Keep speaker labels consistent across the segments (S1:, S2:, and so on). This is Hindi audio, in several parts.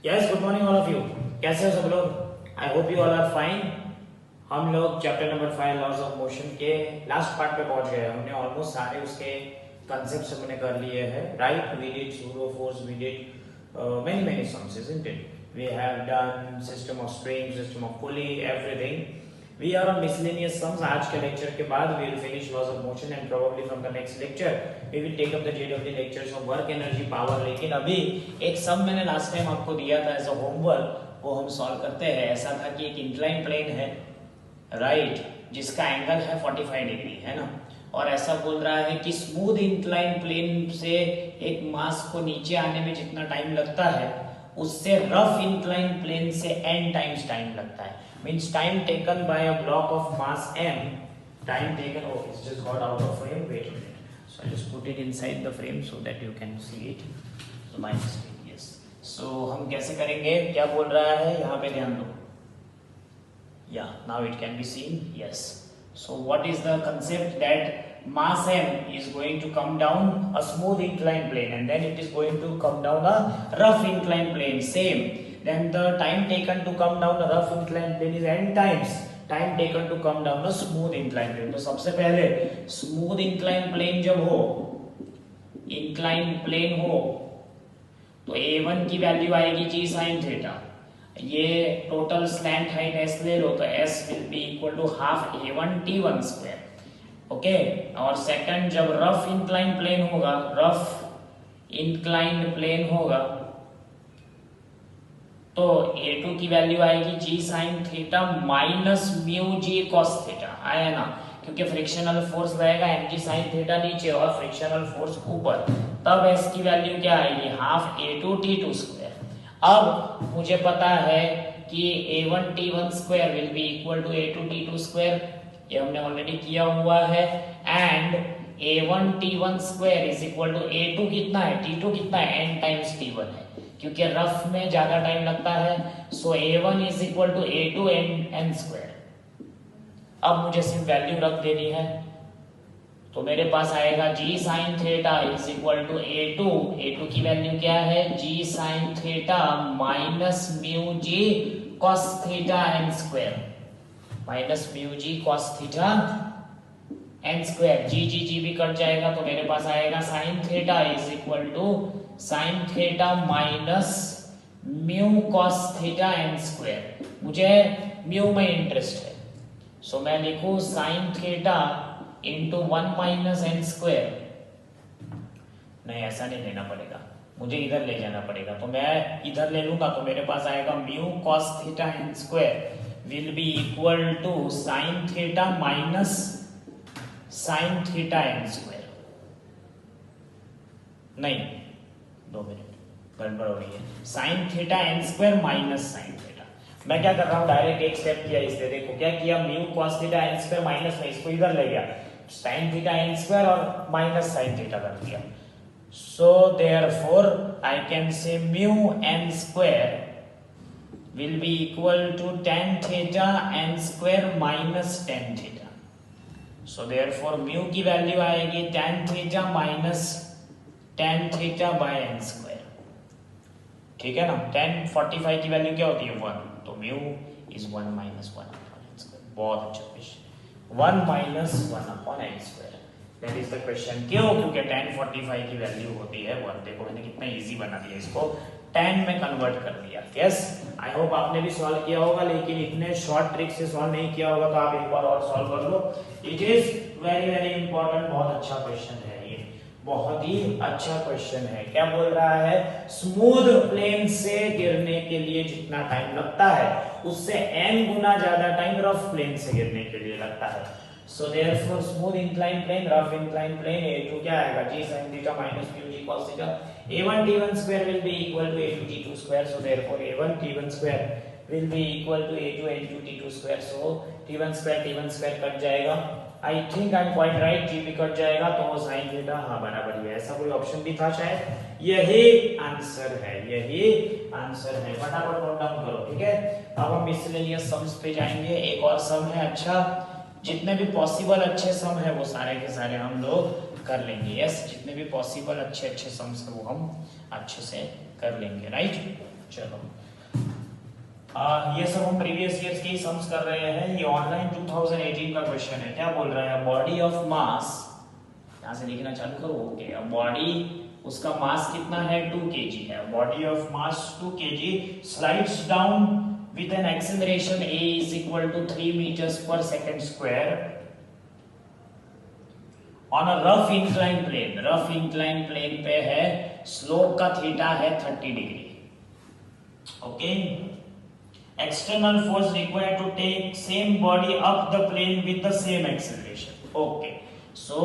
S1: Yes, good morning all of you. कैसे हो सब लोग? I hope you all are fine. हम लोग chapter number 5 laws of motion के लास्ट पार्ट पे पहुंच गए। हमने ऑलमोस्ट सारे उसके कंसेप्ट्स हमने कर लिए हैं, right? We did pseudo force, we did many sums, isn't it? We have done system of spring, system of pulley, everything. We are on miscellaneous sums. आज के लेक्चर के बाद we will finish laws of motion and probably from the next lecture we will take up the JW lectures of work, energy, power. लेकिन अभी एक सम मैंने लास्ट टाइम आपको दिया था एज अ होमवर्क, वो हम सॉल्व करते हैं। ऐसा था कि एक इंक्लाइन प्लेन है, राइट, जिसका एंगल है 45 डिग्री, है ना, और ऐसा बोल रहा है कि स्मूथ इंक्लाइन प्लेन से एक मास को नीचे आने में जितना टाइम लगता है उससे रफ इंक्लाइन प्लेन से n टाइम्स टाइम लगता है। Means time taken by a block of mass m, time taken, oh it's just got out of frame, wait a minute, so I'll just put it inside the frame so that you can see it. So my mistake, yes. So हम कैसे करेंगे, क्या बोल रहा है यहाँ पे, ध्यान दो। Yeah, now it can be seen, yes. So what is the concept? That mass m is going to come down a smooth inclined plane and then it is going to come down a rough inclined plane, same. Then the time taken to come down a rough inclined plane is n times time taken to come down a smooth inclined plane. तो सबसे पहले smooth inclined plane जब हो, inclined plane हो, तो a1 की वैल्यू आएगी g sin थीटा। ये टोटल स्लैंट हाइट s ले लो तो s will be equal to half a1 t1 square, okay. और सेकंड, जब रफ इंक्लाइन प्लेन होगा, रफ इंक्लाइंड प्लेन होगा, तो a2 की वैल्यू आएगी g sin theta minus mu g cos theta, आया ना, क्योंकि फ्रिक्शनल फोर्स रहेगा mg sin थीटा नीचे और फ्रिक्शनल फोर्स ऊपर, तब s की वैल्यू क्या आएगी, हाफ a2 t2 स्क्वायर। अब मुझे पता है कि a1 t1 square will be equal to a2 t2 square, ये हमने ऑलरेडी किया हुआ है, and a1 t1 square is equal to a2 कितना है, t2 कितना है, n टाइम्स t1 है, क्योंकि रफ में ज्यादा टाइम लगता है, so a1 is equal to a2 n square. अब मुझे सिर्फ वैल्यू रख देनी है, तो मेरे पास आएगा g sin theta is equal to a2 की वैल्यू क्या है, g sin theta minus mu g cos theta n square, minus mu g cos theta n square, g भी कट जाएगा, तो मेरे पास आएगा sin theta is equal to sin theta minus mu cos theta n square. मुझे म्यू में इंटरेस्ट है, सो मैं लिखूं sin theta into 1 minus n square. नहीं, ऐसा नहीं लेना पड़ेगा, मुझे इधर ले जाना पड़ेगा, तो मैं इधर ले लूंगा, तो मेरे पास आएगा mu cos theta n square will be equal to sine theta minus sine theta n square. नहीं, 2 मिनट, गड़बड़ हो रही है, sine theta n square minus sine theta. मैं क्या कर रहा हूं, डायरेक्ट एक स्टेप किया, इससे देखो क्या किया, mu cos theta n square minus में इसको इधर ले गया, साइन थीटा एन स्क्वायर और माइनस साइन थीटा कर दिया। So therefore I can say mu n square will be equal to tan theta n square minus tan theta. So therefore mu की वैल्यू आएगी tan theta minus tan theta by n square, ठीक है ना। tan 45 की वैल्यू क्या होती है, 1, तो mu is 1 minus 1 upon n square. बहुत अच्छा question, 1 minus 1 upon n square, that is the question. क्यों? क्योंकि tan 45 की वैल्यू होती है 1। देखो मैंने कितना इजी बना दिया इसको, tan में कन्वर्ट कर दिया। यस, आई होप आपने भी सॉल्व किया होगा, लेकिन इतने शॉर्ट ट्रिक से सॉल्व नहीं किया होगा, तो आप एक बार और सॉल्व कर लो। It is very very important, बहुत अच्छा क्वेश्चन है ये, बहुत ही अच्छा क्वेश्चन है। क्या बोल रहा है, स्मूथ प्लेन से गिरने के लिए जितना टाइम लगता है उससे n गुना ज्यादा टाइम रफ प्लेन से गिरने के लिए लगता है। So therefore smooth incline plane, rough incline plane, a2 क्या आएगा, g sin theta minus mu g cos theta, a1 t1 square will be equal to a2 t2 square. So therefore a1 t1 square will be equal to a2 n2 t2 square. So t1 square cut जाएगा, I think I am quite right, g भी कट जाएगा, तो साइन थीटा हाँ बराबर ही है। ऐसा कोई ऑप्शन भी था शायद, यही आंसर है, यही आंसर है। फटाफट नोट डाउन करो, ठीक है। अब हम मिसलेनियस सम्स पे जाएंगे। एक और सम है अच्छा, जितने भी पॉसिबल अच्छे सम है वो सारे के सारे हम लोग कर लेंगे। यस, जितने भी पॉसिबल अच्छे अच्छे सम्स है वो हम अच्छे से कर लेंगे, राइट। चलो ये सब हम प्रीवियस ईयर्स के ही सम्स कर रहे हैं। ये ऑनलाइन 2018 का क्वेश्चन है। क्या बोल रहा है? बॉडी ऑफ मास, यहां से लिखना चालू करो। ओके, अब बॉडी, उसका मास कितना है? 2 kg है। Body of mass 2 kg slides down with an acceleration a is equal to 3 meters per second square on a rough inclined plane। Rough incline plane पे है, स्लोप का थीटा है 30 degree. Okay, external force required to take same body up the plane with the same acceleration। okay, so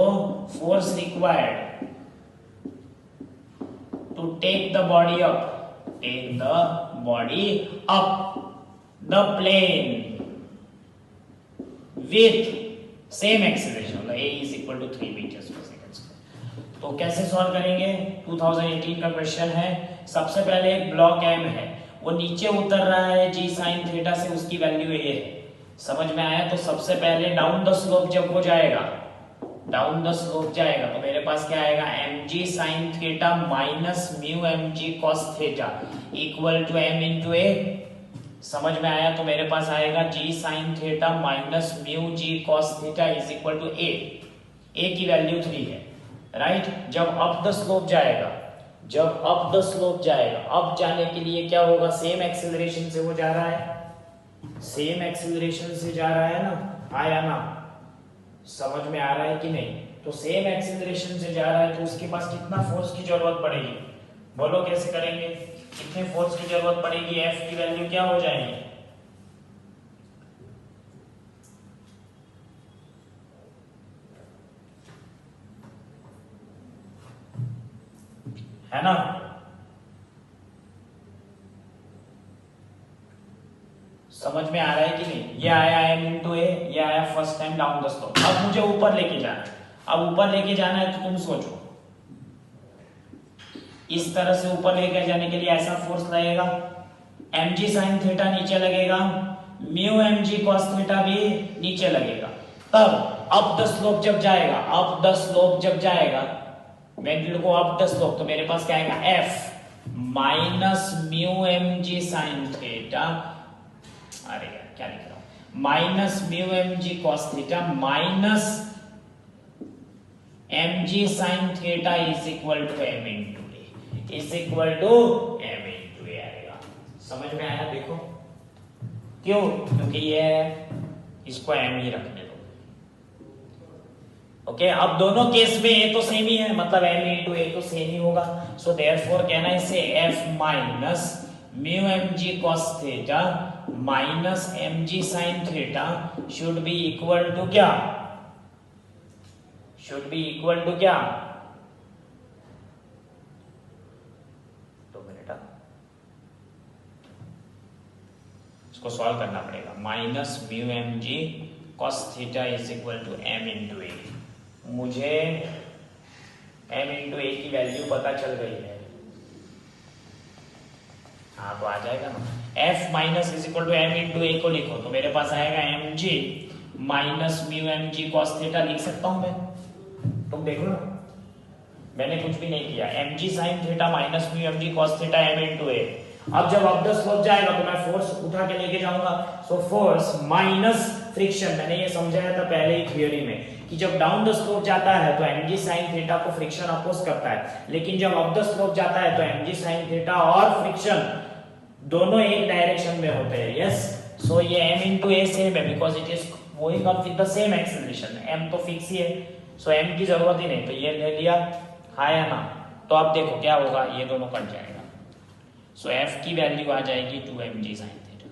S1: force required to take the body up the plane with same acceleration, मतलब a is equal to 3 meters per second square। तो कैसे सॉल्व करेंगे? 2018 का क्वेश्चन है। सबसे पहले एक ब्लॉक m है, वो नीचे उतर रहा है जी साइन थीटा से, उसकी वैल्यू ये है। समझ में आया? तो सबसे पहले डाउन द स्लोप जब वो जाएगा, डाउन द स्लोप जाएगा तो मेरे पास क्या आएगा? mg sin theta minus mu mg cos theta equal to m into a। समझ में आया? तो मेरे पास आएगा g sin theta minus mu g cos theta is equal to a। a की वैल्यू 3 है, राइट। जब अप द स्लोप जाएगा, जब अप द स्लोप जाएगा, अप जाने के लिए क्या होगा? सेम एक्सेलरेशन से वो जा रहा है, सेम एक्सेलरेशन से जा रहा है ना, आया ना? समझ में आ रहा है कि नहीं? तो सेम एक्सेलरेशन से जा रहा है तो उसके पास कितना फोर्स की जरूरत पड़ेगी? बोलो कैसे करेंगे? कितने फोर्स की जरूरत पड़ेगी? F की वैल्यू क्या हो जाएगी? है ना? समझ में आ रहा है कि नहीं? ये आया m इंटू ए, ये आया first time down the slope. अब मुझे ऊपर लेके जाना है। अब ऊपर लेके जाना है तो तुम सोचो, इस तरह से ऊपर लेके जाने के लिए ऐसा फोर्स लगेगा, mg sin थीटा नीचे लगेगा, म्यू mg cos थीटा भी नीचे लगेगा। तब अप द स्लोप जब जाएगा, अप द स्लोप जब जाएगा, मैं लिखूं अप द स्लोप, तो मेरे पास क्या आएगा? f minus mu mg sin theta, अरे यार क्या लिख रहा हूं, minus mu mg cos theta minus mg sin theta is equal to m into a, is equal to m into a आएगा। समझ में आया? देखो क्यों? क्योंकि ये इसको m ही रखने दो। ओके, अब दोनों केस में ए तो सेम ही है, मतलब m इंटू ए तो सेम ही होगा। सो देयरफॉर कहना इसे f minus mu mg cos theta minus mg sin theta should be equal to क्या? शुड बी इक्वल टू क्या? 2 मिनट, इसको सॉल्व करना पड़ेगा। Minus mu mg cos theta is equal to m into a. मुझे m इंटू ए की वैल्यू पता चल गई है, हाँ तो आ जाएगा ना। f minus is equal to m into a को लिखो तो मेरे पास आएगा mg minus mu mg cos theta. लिख सकता हूं मैं, तुम देखो ना, मैंने कुछ भी नहीं किया। mg sin theta minus mu mg cos theta m into a. अब जब अप द स्लोप जाएगा तो मैं फोर्स उठा के लेके जाऊंगा, सो फोर्स माइनस फ्रिक्शन। मैंने ये समझाया था पहले ही थियोरी में कि जब डाउन द स्लोप जाता है तो mg sin थीटा को फ्रिक्शन अपोज करता है, लेकिन जब अप द स्लोप जाता है तो mg sin थीटा और फ्रिक्शन दोनों एक डायरेक्शन में होते हैं। यस, सो ये m इंटू ए सेम है because it is going up with the same acceleration. m तो फिक्स ही है, सो m की जरूरत ही नहीं, तो ये ले लिया, हाँ या ना? तो अब देखो क्या होगा, ये दोनों कट जाएगा। सो f की वैल्यू आ जाएगी 2mg sin थीटा।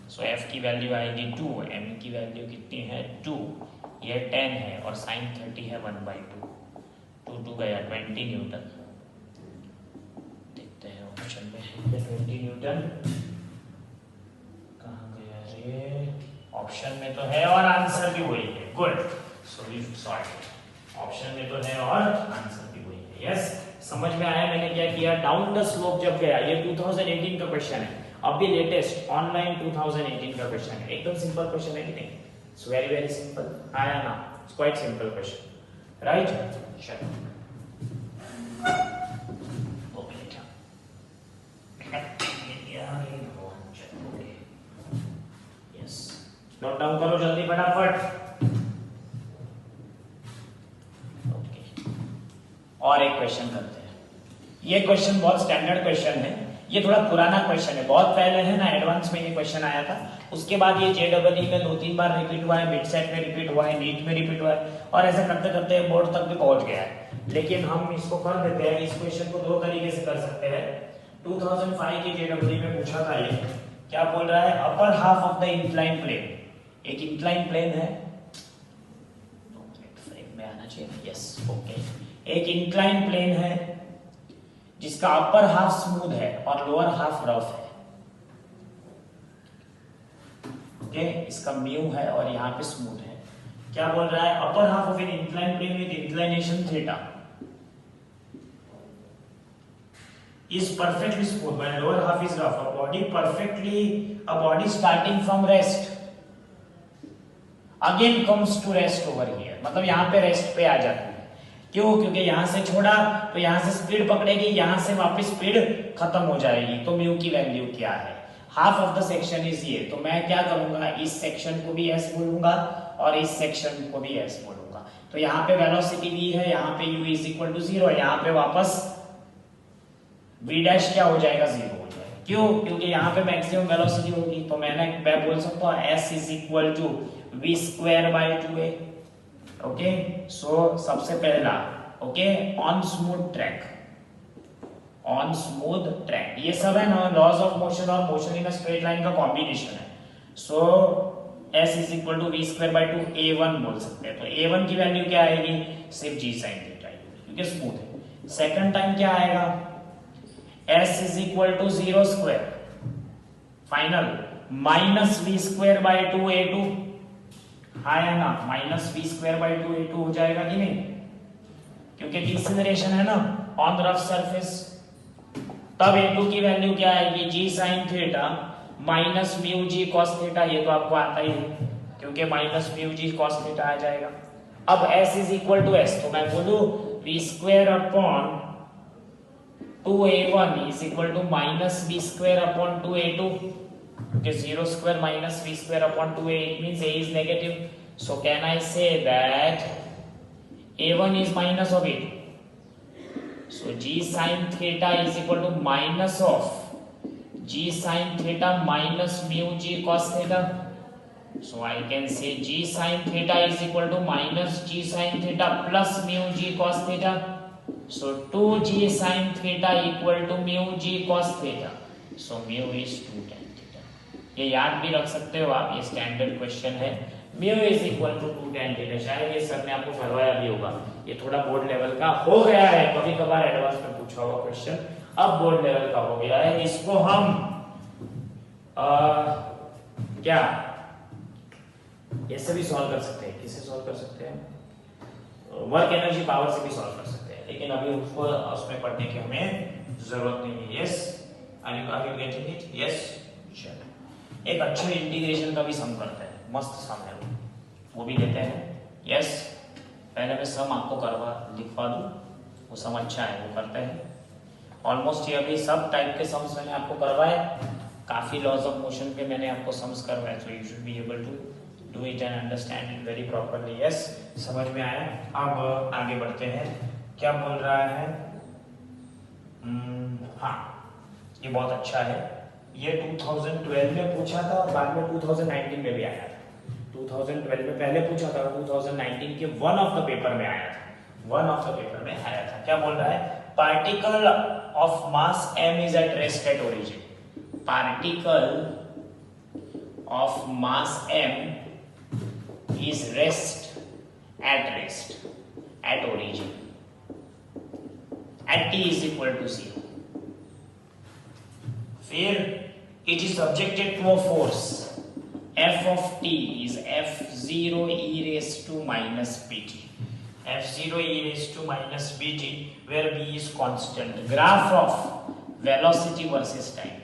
S1: सो f की वैल्यू आएगी 2, m की वैल्यू कितनी है? 2, ये 10 है और sin 30 है 1/2। 2 गया 20 न्यूटन। देखते हैं ऑप्शन में 20 न्यूटन कहाँ गया रे? ऑप्शन में तो है और आंसर भी वही है। Good, so we solve. Option में तो है और आंसर भी वही है। यस, समझ में आया मैंने क्या किया? डाउन द स्लोप जब गया, ये 2018 का क्वेश्चन है, अभी लेटेस्ट ऑनलाइन 2018 का क्वेश्चन है। एकदम सिंपल क्वेश्चन है कि नहीं? इट्स वेरी वेरी सिंपल, आया ना? It's quite simple question, right? चलो खत्म करो जल्दी फटाफट। ओके, और एक क्वेश्चन करते हैं। ये क्वेश्चन बहुत स्टैंडर्ड क्वेश्चन है, ये थोड़ा पुराना क्वेश्चन है, बहुत पहले है ना एडवांस में ये क्वेश्चन आया था, उसके बाद ये JEE में 2-3 बार रिपीट हुआ है, मिड सेट में रिपीट हुआ है, नीट में रिपीट हुआ है, और ऐसा करते करते बोर्ड तक भी पहुंच गया है। लेकिन हम इसको कर देते हैं, इस क्वेश्चन को 2 तरीके से कर सकते हैं। 2005 के JEE में पूछा था, ये क्या बोल रहा है, upper half of the incline plane, एक इंक्लाइन प्लेन है, फ्रेम में आना चाहिए, यस ओके, एक इंक्लाइन प्लेन है जिसका अपर हाफ स्मूथ है और लोअर हाफ रफ है। ओके, इसका म्यू है और यहाँ पे स्मूथ है। क्या बोल रहा है, upper half of an incline plane with inclination theta is perfectly smooth while lower half is rough. A body starting from rest again comes to rest over here. मतलब यहाँ पे रेस्ट पे आ जाती है। क्यों? क्योंकि यहाँ से छोड़ा तो यहाँ से स्पीड पकड़ेगी, यहाँ से वापस स्पीड खत्म हो जाएगी। तो म्यू की वैल्यू क्या है? Half of the section is ये, तो मैं क्या करूंगा, इस सेक्शन को भी एस बोलूंगा और इस सेक्शन को भी एस बोलूंगा। तो यहाँ पे वेलोसिटी v है, यहाँ पे u इज इक्वल टू 0, यहाँ पे वापस v डैश क्या हो जाएगा, 0 हो जाएगा। क्यों? क्योंकि यहाँ पे मैक्सिमम वेलोसिटी होगी। तो मैं बोल सकता हूँ s is equal to v square by 2a। Okay, so सबसे पहला okay, on smooth track, on smooth track, ये सब है ना लॉज ऑफ मोशन और motion in a straight line का कॉम्बिनेशन है। So s is equal to v square by 2a1 बोल सकते हैं। तो a1 की वैल्यू क्या आएगी, सिर्फ g sin थीटा आएगी क्योंकि स्मूथ है। सेकंड टाइम क्या आएगा, s is equal to 0 square final minus v square by 2a2, हाँ या ना, minus v square by 2a2 हो जाएगा कि नहीं, क्योंकि डिसेलरेशन है ना ऑन रफ सरफेस। तब a2 की वैल्यू क्या आएगी, g sin theta minus mu g cos theta, ये तो आपको आता ही है क्योंकि minus mu g cos theta आ जाएगा। अब s is equal to s, तो मैं बोलूं v square upon 2a1 is equal to minus v square upon 2a2, क्योंकि 0 square minus v square upon 2a, it means a is negative. So can I say that a1 is minus of a2? So g sin theta is equal to minus of g sin theta minus mu g cos theta. So I can say g sin theta is equal to minus g sin theta plus mu g cos theta. So 2g sin theta equal to mu g cos theta. So mu is 2 tan theta. ये याद भी रख सकते हो आप, ये स्टैंडर्ड क्वेश्चन है। mu is equal to 2 tan theta, शायद ये सर ने आपको करवाया भी होगा, ये थोड़ा बोर्ड लेवल का हो गया है, कभी कभार एडवांस में पूछा हुआ क्वेश्चन अब बोर्ड लेवल का हो गया है। इसको हम क्या ऐसे भी सॉल्व कर सकते हैं, किससे सॉल्व कर सकते हैं, वर्क एनर्जी पावर से भी सॉल्व कर सकते हैं, लेकिन अभी उसको उसमें पढ़ने की हमें जरूरत नहीं है। Yes, are you getting it? Yes, चलो एक अच्छे इंटीग्रेशन का भी सम करते हैं, मस्त सम है वो भी लेते हैं। यस, पहले मैं सम आपको करवा लिखवा दूं, वो सम अच्छा है वो करते हैं। ऑलमोस्ट ये अभी सब टाइप के सम्स मैंने आपको करवाए, काफी लॉज ऑफ मोशन पे मैंने आपको सम्स करवाए, so you should be able to do it and understand it very properly. Yes, समझ में आया? अब आगे बढ़ते हैं, क्या बोल रहा है, हाँ ये बहुत अच्छा है, ये 2012 में पूछा था और बाद में 2019 में भी आया था। 2012 में पहले पूछा था, 2019 के वन ऑफ द पेपर में आया था, वन ऑफ द पेपर में आया था। क्या बोल रहा है, particle of mass m is at rest at origin, particle of mass m is rest at origin at t is equal to 0. फिर it is subjected to a force f of t is f0 e raised to minus pt, f0 e raised to minus pt where b is constant. Graph of velocity versus time,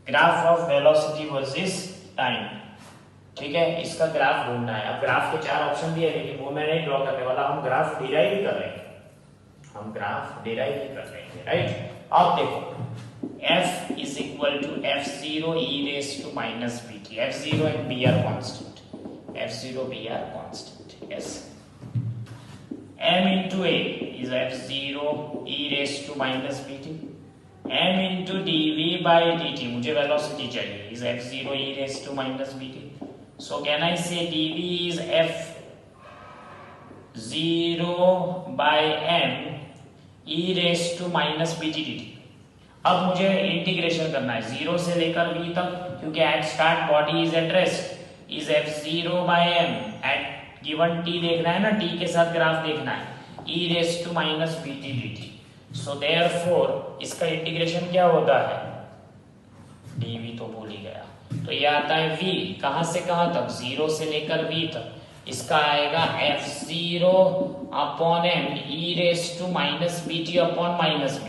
S1: graph of velocity versus time, ठीक है, इसका ग्राफ ढूंढना है। अब ग्राफ के 4 ऑप्शन दिए, लेकिन वो मैं नहीं ड्रॉ करने वाला, हम ग्राफ डिराइव कर रहे हैं, हम ग्राफ डिराइव कर रहे हैं, राइट। अब देखो f is equal to f0 e raise to minus bt, f0 and b are constant, f0 b are constant. Yes, m into a is f0 e raised to minus bt. m into dv by dt, मुझे वेलोसिटी चाहिए, is f0 e raised to minus bt. So can I say dv is f0 by m e raised to minus bt dt. अब मुझे इंटीग्रेशन करना है 0 से लेकर v तक, क्योंकि at start body is at rest, is f0 by m at given t देखना है ना, t के साथ ग्राफ देखना है, e raised to minus bt dt. So therefore इसका इंटीग्रेशन क्या होता है, dv तो भूल ही गया, तो ये आता है v, कहां से कहां तक, 0 से लेकर v तक, इसका आएगा f0 upon m e raised to minus bt upon minus b,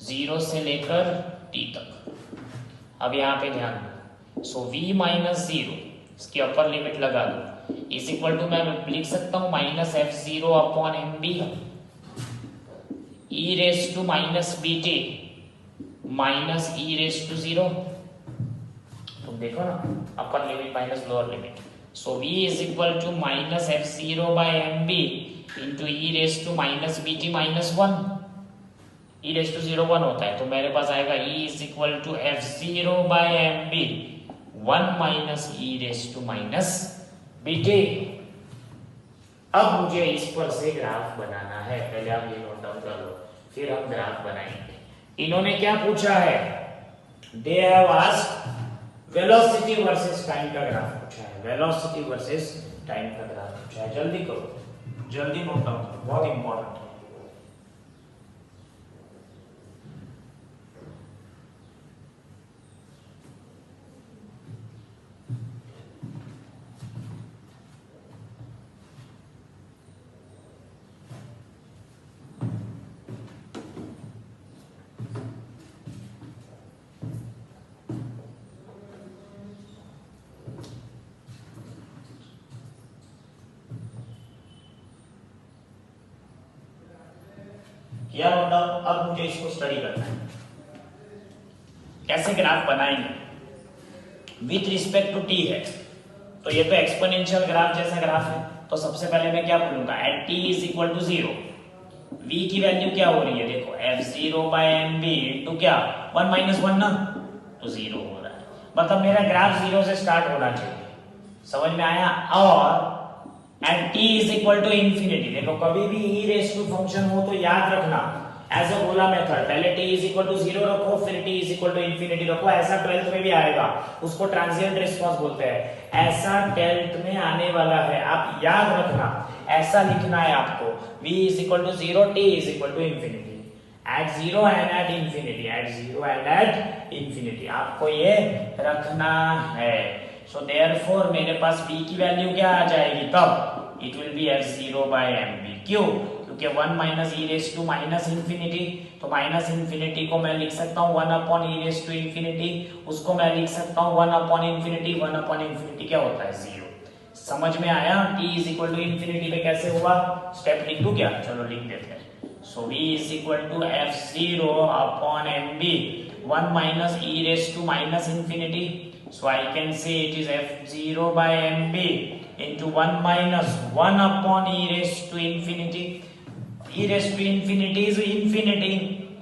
S1: 0 से लेकर t तक. अब यहाँ पे ध्यान दो, सो v माइनस 0 इसकी अपर लिमिट लगा दो, इज इक्वल टू मैं लिख सकता हूं minus f0 upon m b e raise to minus bt minus e raise to 0. तुम देखो ना, upper limit minus lower limit, so v is equal to minus f0 by m b into e raise to minus bt minus 1. e raise to 0 1 होता है, तो मेरे पास आएगा e is equal to f0 by m b 1 minus e raise to minus bt. अब मुझे इस पर से ग्राफ बनाना है, पहले आप ये नोट डाउन कर लो, फिर हम ग्राफ बनाएंगे. इन्होंने क्या पूछा है, they have asked velocity versus time का ग्राफ पूछा है, वेलोसिटी वर्सेस टाइम का ग्राफ पूछा है. जल्दी करो, जल्दी नोट डाउन करो, बहुत इंपॉर्टेंट है. किया नोट डाउन. अब मुझे इसको स्टडी करना है, कैसे ग्राफ बनाएंगे विथ रिस्पेक्ट टू टी है. तो ये तो एक्सपोनेंशियल ग्राफ जैसा ग्राफ है, तो सबसे पहले मैं क्या बोलूंगा, at t is equal to 0 v की वैल्यू क्या हो रही है, देखो f0 by m b into क्या 1 माइनस 1 ना, तो 0 हो रहा है, मतलब मेरा ग्राफ 0 से स्टार्ट होना चाहिए. समझ में आया. और and t is equal to infinity, देखो कभी भी e रेस टू फंक्शन हो तो याद रखना एज अ गोला मेथड, पहले t इज इक्वल टू 0 रखो, फिर t is equal to infinity रखो. ऐसा 12th में भी आएगा, उसको ट्रांजिएंट रिस्पांस बोलते हैं. ऐसा 12th में आने वाला है, आप याद रखना, ऐसा लिखना है आपको, v is equal to 0, t is equal to infinity, at 0 and at infinity, at 0 and at infinity, आपको ये रखना है. सो देयरफॉर मेरे पास v की वैल्यू क्या आ जाएगी, तब it will be f0 by mb. क्यों, क्योंकि 1 minus e raise to minus infinity, तो माइनस इंफिनिटी को मैं लिख सकता हूँ 1 upon e raise to infinity, उसको मैं लिख सकता हूँ 1 अपॉन इंफिनिटी. 1 अपॉन इंफिनिटी क्या होता है, 0. समझ में आया. t is equal to infinity पे कैसे हुआ, स्टेप लिख दूं क्या, चलो लिख देते हैं. So v is equal to f0 upon mb 1 minus e raise to minus infinity. So I can say it is f0 by mb into 1 minus 1 upon e raised to infinity. E raised to infinity is infinity.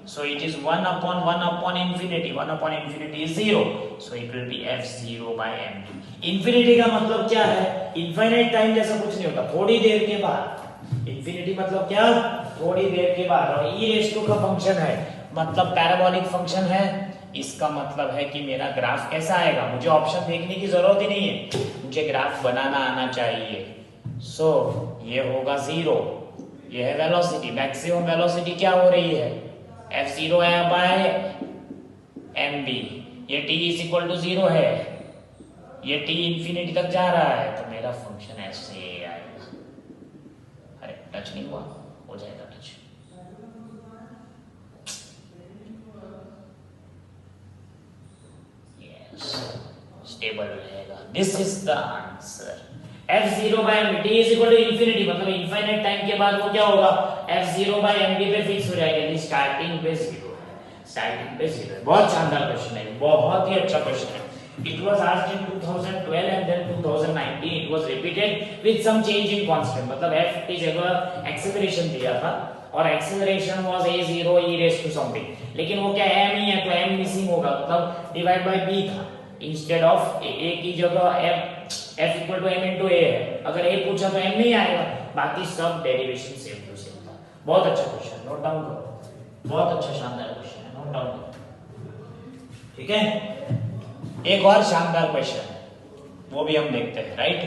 S1: So it is 1 upon infinity. 1 upon infinity is 0. So it will be f0 by mb. Infinity का मतलब क्या है, infinite time जैसा कुछ नहीं होता, थोड़ी देर के बाद. Infinity मतलब क्या, थोड़ी देर के बाद. और e raised to का फंक्शन है, मतलब पैराबोलिक फंक्शन है. इसका मतलब है कि मेरा ग्राफ कैसा आएगा, मुझे ऑप्शन देखने की जरूरत ही नहीं है, मुझे ग्राफ बनाना आना चाहिए. सो ये होगा 0, ये है वेलोसिटी, मैक्सिमम वेलोसिटी क्या हो रही है, f0 है बाय mb, ये t इज इक्वल टू 0 है, ये t इंफिनिटी तक जा रहा है, तो मेरा फंक्शन ऐसे आएगा. अरे टच नहीं हुआ, हो जाएगा टच. स्टेबल रहेगा. This is the answer. f0 by mb, t is equal to infinity, मतलब इनफाइनाइट टाइम के बाद वो क्या होगा, f0 by mb पे फिक्स हो जाएगा, यानी स्टार्टिंग पे 0 है, स्टार्टिंग पे 0 है. बहुत शानदार क्वेश्चन है, बहुत ही अच्छा क्वेश्चन है. It was asked in 2012 and then 2019 it was repeated with some change in constant. मतलब f की जगह acceleration दिया था और acceleration was a0 e raised to something, लेकिन वो क्या m ही है तो m मिसिंग होगा, मतलब डिवाइड बाय b था इंस्टेड ऑफ a की जगह f equal to m into a है, अगर a पूछा तो m नहीं आएगा, बाकी सब डेरिवेशन सेम टू सेम था। बहुत अच्छा क्वेश्चन, नोट डाउन करो, बहुत अच्छा शानदार क्वेश्चन है, नोट डाउन करो, ठीक है। एक और शानदार क्वेश्चन वो भी हम देखते हैं, राइट।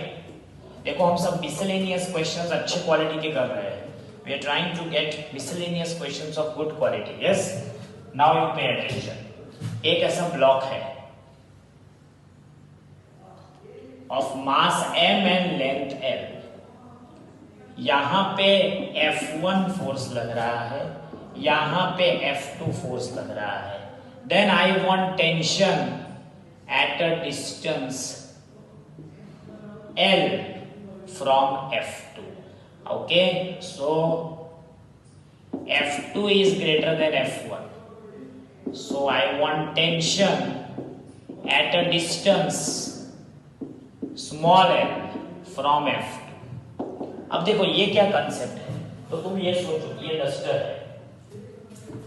S1: देखो हम सब मिसलेनियस क्वेश्चंस अच्छे क्वालिटी के कर रहे हैं, we are trying to get miscellaneous questions of good quality, yes. Now you pay attention. एक ऐसा ब्लॉक है of mass m and length l, यहां पे F1 फोर्स लग रहा है, यहां पे F2 फोर्स लग रहा है, then I want tension at a distance L from F2. Okay, so F2 is greater than F1, so I want tension at a distance small l from F2. अब देखो ये क्या कंसेप्ट है, तो तुम ये सोचो, ये डस्टर है,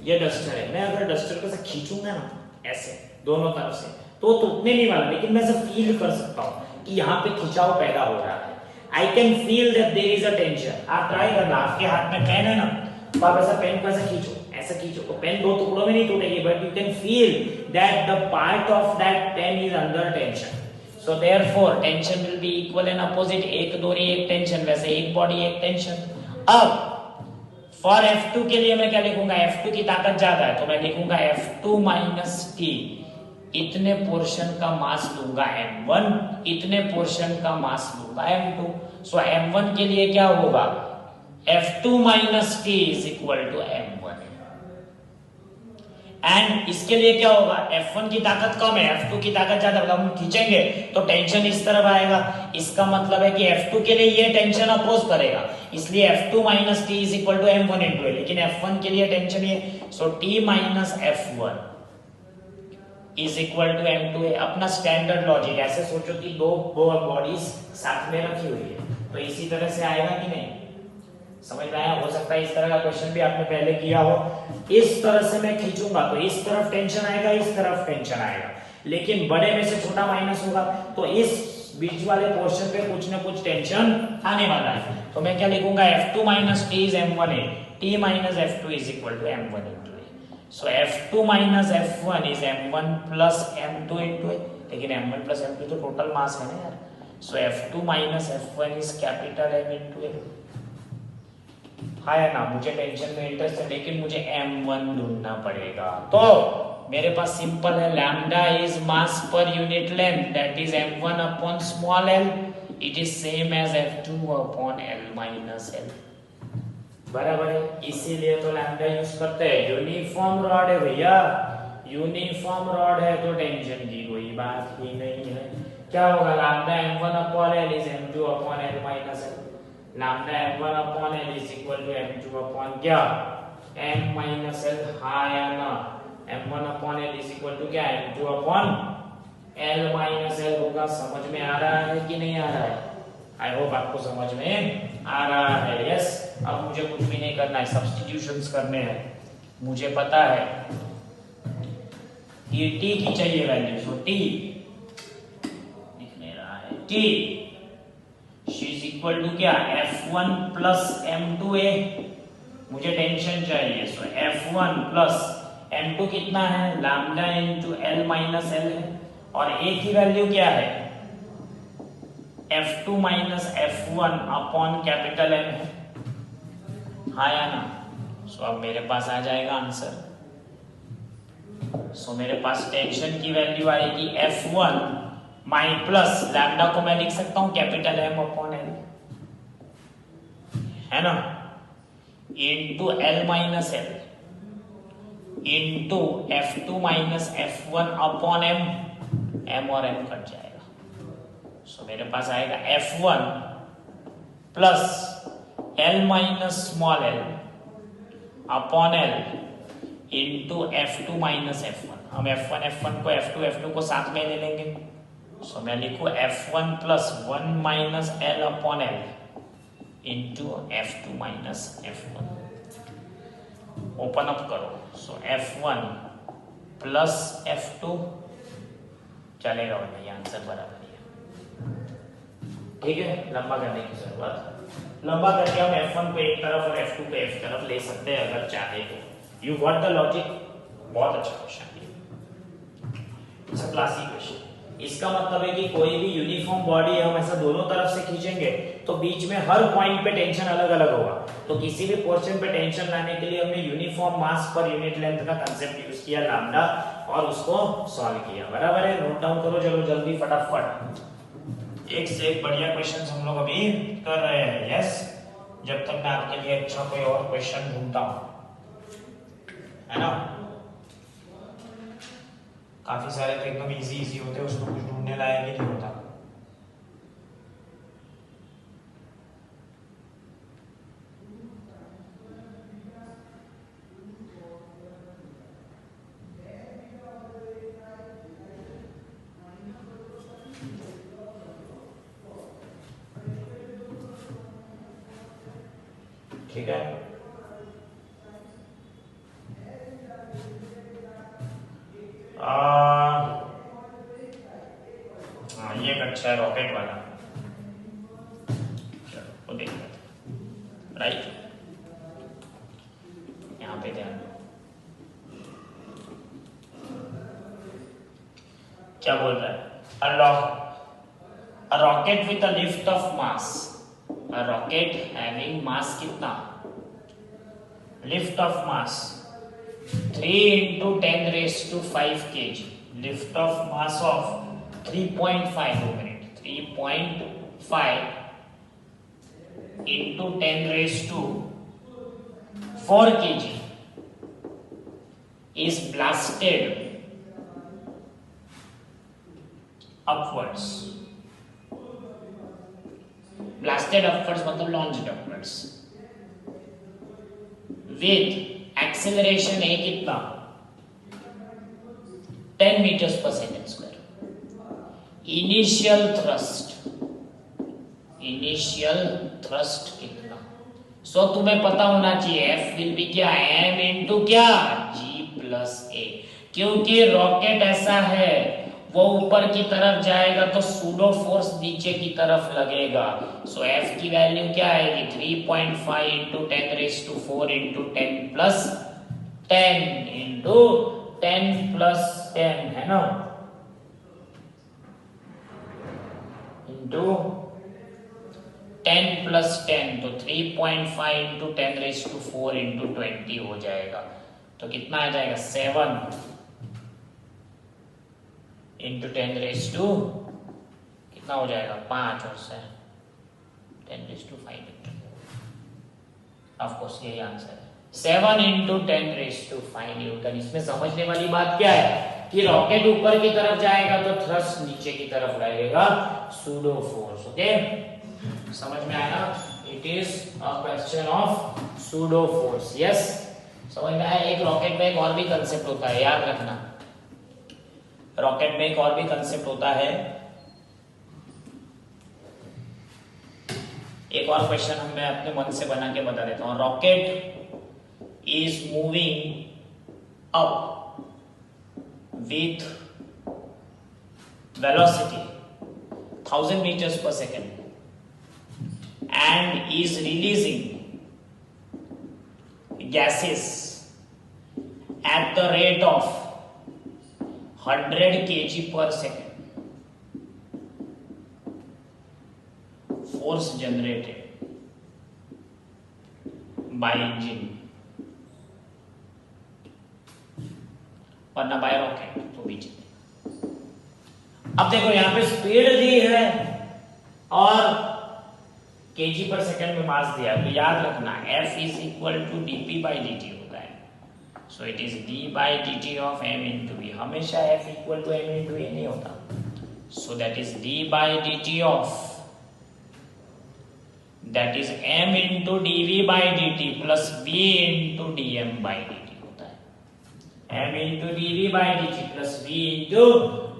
S1: ये डस्टर है, मैं अगर डस्टर को ऐसे खींचूंगा ना ऐसे दोनों तरफ से तो टूटने नहीं वाला, लेकिन मैं सब फील कर सकता हूं कि यहाँ पे खिंचाव पैदा हो रहा है, I can feel that there is a tension. आप ट्राई करना, आपके हाथ में पेन है ना, तो आप ऐसा पेन को ऐसा खींचो, ऐसा खींचो, तो पेन दो टुकड़ों में नहीं टूटेगी, but you can feel that the part of that pen is under tension, so therefore tension will be equal and opposite, एक दूरी एक टेंशन, वैसे एक बॉडी एक टेंशन। अब फॉर F2 के लिए मैं क्या लिखूंगा, F2 की ताकत ज्यादा है तो मैं लिखूंगा F2 माइनस T, इतने पोर्शन का मास लूंगा m1, इतने पोर्शन का मास लूंगा m2, सो m1 के लिए क्या होगा, F2 minus T is equal to m1, and इसके लिए क्या होगा, F1 की ताकत कम है, F2 की ताकत ज्यादा, मतलब हम खींचेंगे तो टेंशन इस तरफ आएगा, इसका मतलब है कि F2 के लिए ये टेंशन अपोज करेगा, इसलिए F2 minus T is equal to m1 into a, लेकिन F1 के लिए टेंशन ये, so T minus F1 is equal to m2a। अपना स्टैंडर्ड लॉजिक ऐसे सोचो कि दो बॉडीज साथ में रखी हुई है, तो इसी तरह से आएगा कि नहीं, समझ में आया। हो सकता है इस तरह का क्वेश्चन भी आपने पहले किया हो, इस तरह से मैं खींचूंगा तो इस तरफ टेंशन आएगा, इस तरफ टेंशन आएगा, लेकिन बड़े में से छोटा माइनस होगा तो इस बीच वाले पोर्शन पे कुछ ना कुछ टेंशन आने वाला है, तो मैं क्या लिखूंगा, F2 minus T is m1a, T minus F2 is equal to m1 into a, so F2 minus F1 is m1 plus m2 into a, लेकिन m1 plus m2 तो टोटल मास है ना यार, so F2 minus F1 is capital M into a। हाँ या ना, मुझे टेंशन में इंटरेस्ट है लेकिन मुझे m1 ढूंढना पड़ेगा, तो मेरे पास सिंपल है, lambda is mass per unit length, that is m1 upon small l, it is same as F2 upon l minus l, बराबर है, इसीलिए तो लैम्डा यूज करते हैं। यूनिफॉर्म रॉड है भैया, यूनिफॉर्म रॉड है तो टेंशन की कोई बात ही नहीं है। क्या होगा, lambda m1 upon l is m2 upon l minus l, lambda m1 upon l is equal to m2 upon क्या, m माइनस l, हाँ या ना, m1 upon l is equal to क्या, m2 upon l minus l होगा। समझ में आ रहा है कि नहीं आ रहा है, आई होप आपको समझ में आ रहा है, यस। अब मुझे कुछ भी नहीं करना है, सब्स्टिट्यूशंस करने हैं, मुझे पता है कि t की चाहिए वैल्यू, सो t दिख नहीं रहा है, t इज इक्वल टू क्या, F1 प्लस m2a, मुझे टेंशन चाहिए, सो F1 प्लस m2 कितना है, lambda into l minus l है, और a की वैल्यू क्या है, F2 minus F1 upon capital M है, हाँ या ना, सो अब मेरे पास आ जाएगा आंसर, सो मेरे पास टेंशन की वैल्यू आएगी F1 माइ प्लस लैम्डा को मैं लिख सकता हूं कैपिटल M अपॉन L, है ना, into L minus L into F2 minus F1 upon M, M और M कट जाएगा, सो मेरे पास आएगा F1 plus L minus small l upon L into F2 minus F1, हम F1 को F2 को साथ में ले लेंगे, सो मैं लिखूं F1 plus 1 minus L upon L into F2 minus F1। Open up करो, सो F1 प्लस F2 चलेगा भाई, ये आंसर बराबर है। ठीक है, लंबा करने की जरूरत, लंबा करके हम F1 को एक तरफ और F2 को F तरफ ले सकते हैं अगर चाहे तो। You got the logic? बहुत अच्छा क्वेश्चन है, इट्स अ क्लासिक क्वेश्चन। इसका मतलब है कि कोई भी यूनिफॉर्म बॉडी हम ऐसा दोनों तरफ से खींचेंगे तो बीच में हर पॉइंट पे टेंशन अलग अलग होगा। तो किसी भी पोर्शन पे टेंशन लाने के लिए हमने uniform mass per unit length का कांसेप्ट यूज किया लैम्डा, और उसको सॉल्व किया। बराबर है, नोट डाउन करो चलो जल्दी फटाफट। एक से एक बढ़िया क्वेश्चन हम लोग अभी कर रहे हैं। यस, जब तक मैं आपके लिए अच्छा कोई और क्वेश्चन ढूंढता हूं, है ना। काफी सारे तो एकदम इजी होते हैं, उसमें कुछ ढूंढने लायक ही नहीं होता। ठीक है, ये एक अच्छा है रॉकेट वाला, चलो वो देख लेते हैं। राइट, यहाँ पे ध्यान दो, क्या बोल रहा है? A rocket with a lift of mass, a rocket having mass कितना? Lift of mass 3 into 10 raised to 5 kg, lift of mass of 3.5 minute 3.5 into 10 raised to 4 kg is blasted upwards मतलब launched upwards with acceleration है कितना? 10 meters per second square. Initial thrust कितना? सो तुम्हें पता होना चाहिए F will be क्या? M into क्या? G plus A। क्योंकि रॉकेट ऐसा है वो ऊपर की तरफ जाएगा तो सूडो फोर्स नीचे की तरफ लगेगा। सो F की वैल्यू क्या आएगी? 3.5 into 10 raised to 4 into 10 plus 10 into 10 plus 10 है ना, into 10 plus 10 तो 3.5 into 10 raised to 4 into 20 हो जाएगा। तो कितना आ जाएगा? 7 into 10 raised to कितना हो जाएगा? 5 और 10 raised to 5 into, of course यही आंसर है। 7 into 10 raised to 5 न्यूटन। इसमें समझने वाली बात क्या है कि रॉकेट ऊपर की तरफ जाएगा तो थ्रस्ट नीचे की तरफ लगेगा, सूडो फोर्स। ओके, समझ में आया? It is a question of pseudo force. Yes, समझ में आया? एक रॉकेट में एक और भी कंसेप्ट होता है, याद रखना। रॉकेट में एक और भी कंसेप्ट होता है। एक और क्वेश्चन हम मैं अपने मन से बना के बता देता हूं। Rocket is moving up with velocity 1000 meters per second and is releasing gases at the rate of 100 kg per second. Force generated by engine वरना बाय रॉकेट तो बीच। अब देखो यहाँ पे स्पीड दी है और केजी पर सेकंड में मास दिया है, तो याद रखना F is equal to dp by dt होता है। So it is d by dt of m into v। हमेशा F equal to m into a नहीं होता। So that is d by dt of that is m into dv by dt plus v into dm by dt। m into dv by dt plus v into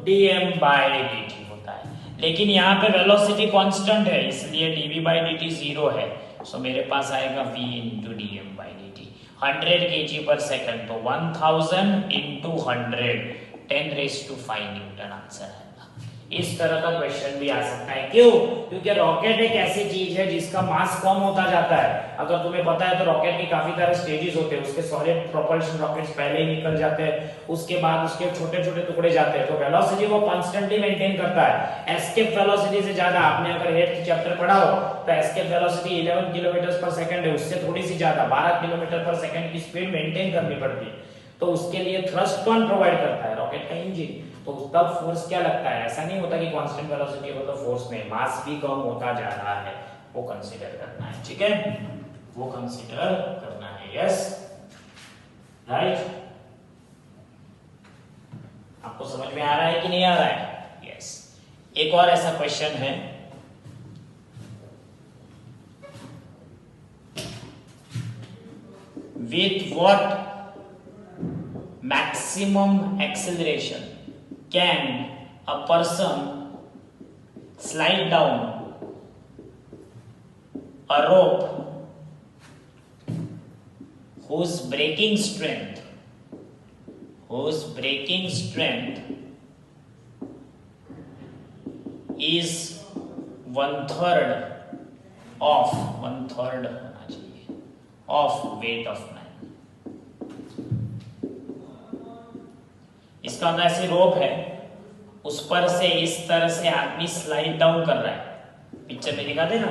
S1: dm by dt होता लेकिन यहाँ पे वेलोसिटी कांस्टेंट है, इसलिए dv by dt 0 है। सो मेरे पास आएगा v into d m by d t, 100 kg per second, तो 1000 इंटू 100, 10⁵ न्यूटन आंसर है। इस तरह का क्वेश्चन भी आ सकता है। क्यों? क्योंकि रॉकेट एक ऐसी चीज है जिसका मास कम होता जाता है। अगर तुम्हें पता है तो रॉकेट के काफी सारे स्टेजेस होते हैं। उसके सॉलिड प्रोपल्शन रॉकेट्स पहले ही निकल जाते हैं, उसके बाद उसके छोटे छोटे टुकड़े जाते हैं, तो वेलोसिटी वो कांस्टेंटली मेंटेन करता है। एस्केप वेलोसिटी से ज्यादा, आपने अगर हेड चैप्टर पढ़ा हो तो एस्केप वेलोसिटी 11 किलोमीटर पर सेकंड है, उससे थोड़ी सी ज्यादा 12 किलोमीटर पर सेकंड की स्पीड मेंटेन करनी पड़ती है। तो उसके लिए थ्रस्ट कौन प्रोवाइड करता है? रॉकेट का इंजन। तो तब फोर्स क्या लगता है? ऐसा नहीं होता कि कांस्टेंट वेलोसिटी हो तो फोर्स में, मास भी कम होता जा रहा है, वो कंसीडर करना है। ठीक है, वो कंसीडर करना है। Yes, right. आपको समझ में आ रहा है कि नहीं आ रहा है? यस। एक और ऐसा क्वेश्चन है, with what maximum acceleration can a person slide down a rope whose braking strength is 1/3 of weight of man। इसका मतलब ऐसी रोप है, उस पर से इस तरह से आदमी स्लाइड डाउन कर रहा है, पिक्चर में दिखाते ना,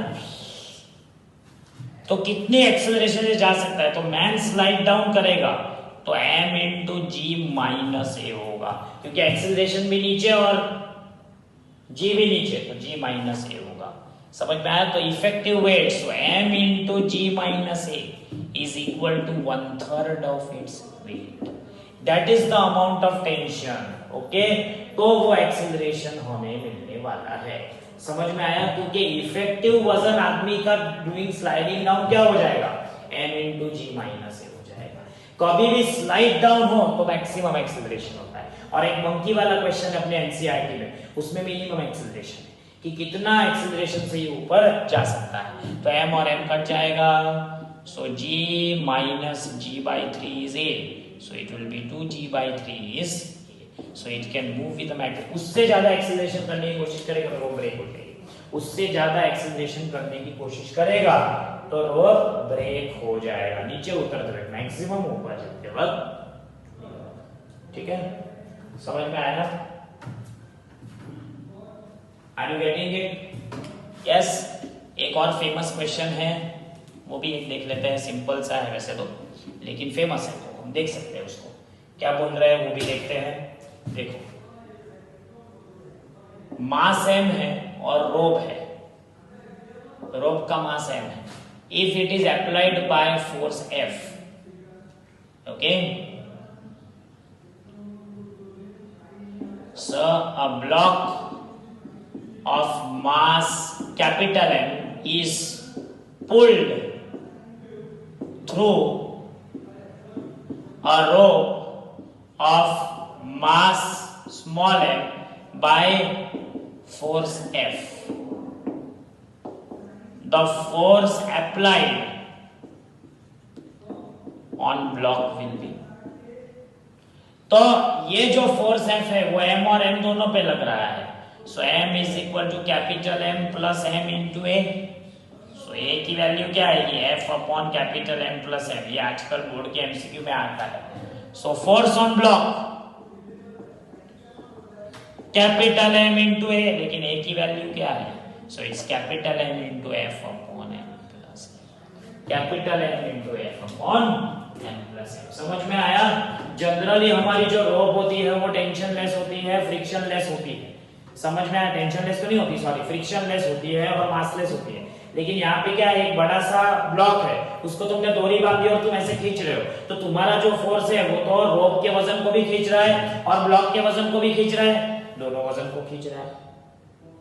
S1: तो कितनी एक्सेलरेशन से जा सकता है? तो मैन स्लाइड डाउन करेगा तो m इंटू जी माइनस ए होगा, क्योंकि एक्सेलरेशन भी नीचे और g भी नीचे, तो g माइनस ए होगा। समझ में आया? तो effective weight, so m into g minus a is equal to 1/3 of its weight, that is the amount of tension. Okay, तो वो एक्सेलरेशन हमें मिलने वाला है। समझ में आया? क्योंकि इफेक्टिव वजन आदमी का डूइंग स्लाइडिंग डाउन क्या हो जाएगा? m इंटू जी माइनस ए हो जाएगा। कभी भी स्लाइड डाउन हो तो मैक्सिमम एक्सेलरेशन होता है। और एक मंकी वाला क्वेश्चन है अपने एनसीईआरटी में, उसमें मिनिमम एक्सेलरेशन है कि कितना एक्सेलरेशन से ये ऊपर जा सकता है। तो m और m कट जाएगा, सो g minus g by 3 is a, so it will be 2g by 3 is a, so it can move with the matter। उससे ज्यादा एक्सेलरेशन करने की कोशिश करेगा तो रोप ब्रेक हो जाएगी, उससे ज्यादा एक्सेलरेशन करने की कोशिश करेगा तो रोप ब्रेक हो जाएगा, नीचे उतरते वक्त, मैक्सिमम ऊपर चलते वक्त। ठीक है, समझ में आया ना? Are you getting it? Yes. एक और फेमस क्वेश्चन है, वो भी एक देख लेते हैं, सिंपल सा है वैसे तो, लेकिन फेमस है, तो हम देख सकते हैं उसको क्या बोल रहे हैं, वो भी देखते हैं। देखो, मास m है और रोप है, रोप का मास m है। If it is applied by force F, okay, so a block of mass capital M is pulled through a rope of mass small m by force F. The force applied on block will be, तो ये जो फोर्स F है वो m और m दोनों पे लग रहा है। सो m is equal to capital M plus m into a. So a की वैल्यू क्या आएगी? F upon capital M plus m। ये आजकल बोर्ड के एमसीक्यू में आता है। So force on block capital M into a, लेकिन a की वैल्यू क्या है? So it's capital M into F upon m plus capital M into F upon m plus m। समझ में आया? जनरली हमारी जो रोप होती है वो टेंशन लेस होती है, फ्रिक्शन लेस होती है। समझ में आया? टेंशन लेस तो नहीं होती, सॉरी, फ्रिक्शन लेस होती है और मास लेस होती है। लेकिन यहाँ पे क्या है, एक बड़ा सा ब्लॉक है, उसको तुमने डोरी बांधी और तुम ऐसे खींच रहे हो, तो तुम्हारा जो फोर्स है वो तो रोप के वजन को भी खींच रहा है और ब्लॉक के वजन को भी खींच रहा है, दोनों वजन को खींच रहा है।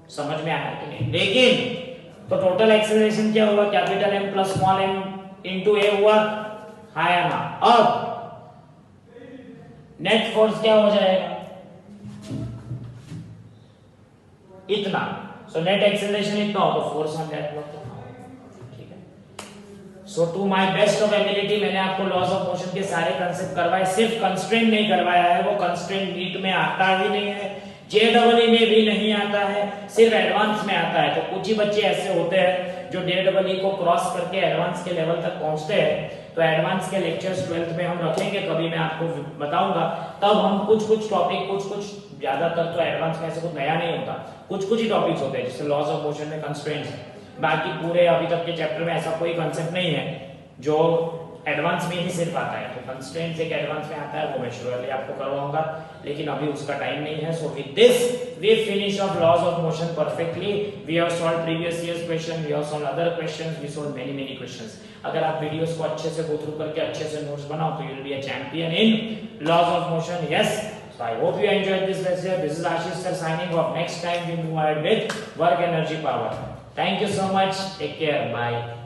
S1: समझ में आया कि नहीं? लेकिन तो टोटल एक्सेलरेशन क्या हुआ? Capital M plus small m into a हुआ, हाँ या ना? अब नेट फोर्स क्या हो जाएगा? इतना, सो नेट एक्सेलरेशन इतना हो तो फोर्स ऑन दैट ब्लॉक कितना होगा, ठीक है। So to my best of ability मैंने आपको लॉज ऑफ मोशन के सारे कंसेप्ट करवाए, सिर्फ कंस्ट्रेंट नहीं करवाया है, वो कंस्ट्रेंट नीट में आता ही नहीं है, जेडबलई में भी नहीं आता है, सिर्फ एडवांस में आता है। तो कुछ ही बच्चे ऐसे होते हैं जो जेडबलई को क्रॉस करके एडवांस के लेवल तक पहुंचते हैं। तो एडवांस के लेक्चर्स 12th में हम रखेंगे, कभी मैं आपको बताऊंगा, तब हम कुछ टॉपिक, कुछ ज्यादातर तो एडवांस में ऐसे कुछ नया नहीं होता, कुछ ही टॉपिक्स होते हैं जैसे लॉज ऑफ मोशन में कंस्ट्रेंट्स है, बाकी पूरे अभी तक के चैप्टर में ऐसा कोई कंसेप्ट नहीं है जो एडवांस में ही सिर्फ आता है। तो कंस्ट्रेंट्स एक एडवांस में आता है, वो मैं श्योरली आपको करवाऊंगा, लेकिन अभी उसका टाइम नहीं है। So with this we finish off laws of motion perfectly. We have solved previous years question, we have solved other questions, we solved many questions. अगर आप वीडियोस को अच्छे से गो थ्रू करके अच्छे से नोट्स बनाओ तो you will be a champion in laws of motion. Yes, so I hope you enjoyed this lecture. This is Ashish sir signing off. Next time we move ahead with work energy power. Thank you so much. Take care. Bye.